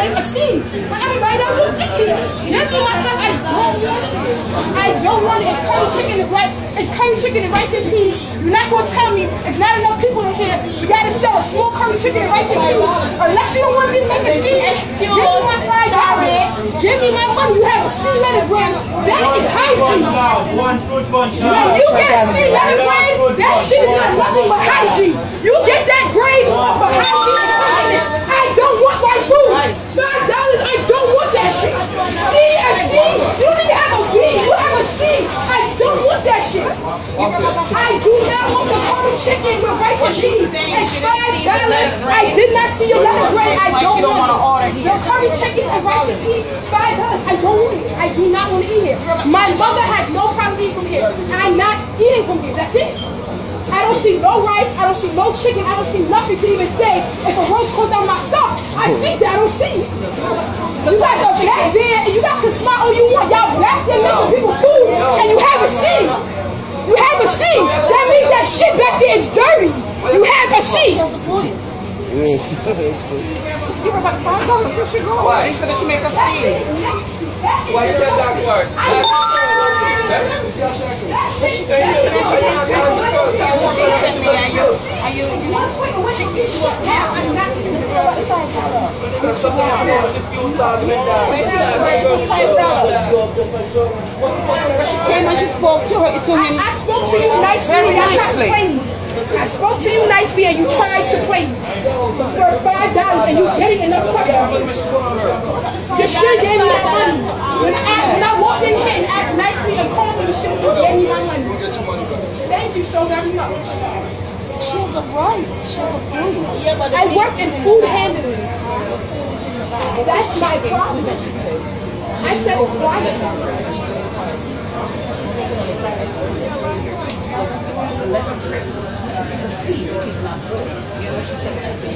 make a scene for everybody that walks in here. Give me my friend. I don't want it. It's curry chicken and rice. It's curry chicken and rice and peas. You're not gonna tell me it's not enough people in here. We gotta sell a small curry chicken and rice and peas. Unless you don't want me to make a scene, give me my $5. Give me my money. You have a scene at a bread. That is hygiene. One fruit punch. When you get a scene at a grade, that shit is not nothing but hygiene. You get that grade off of hygiene and cleanliness. I don't want my food. $5. I don't want that shit. C. You don't even have a B. You have a C. I don't want that shit. I do not want the curry chicken with rice and peas. It's $5. I did not see your letter grade. I don't want it. The curry chicken and rice and peas, $5. I don't want it. I do not want to eat here. My mother has no problem eating from here. And I'm not eating from here. That's it. I don't see no rice, I don't see no chicken, I don't see nothing to even say if a roach crawled down my stomach. I see that, I don't see it. You guys are back there and you guys can smile all you want. Y'all back there making people food and you have a seat. You have a seat. That means that shit back there is dirty. You have a seat. Yes. Let's give her about $5. Where she going? Why? So that she make a scene. Why you said that word? She came and she spoke to him. I spoke to you nicely. Very You tried to nicely. play me. I spoke to you nicely and you tried to play me for $5 and you getting enough customers. You should give me that money. When I walked in here and asked nicely and calmly, you should have just gave me my money. Thank you so very much. She has a right. She has a point. I work in food handling. That's my problem. I said quiet. It's a seed, which is not good. You know, she said that's the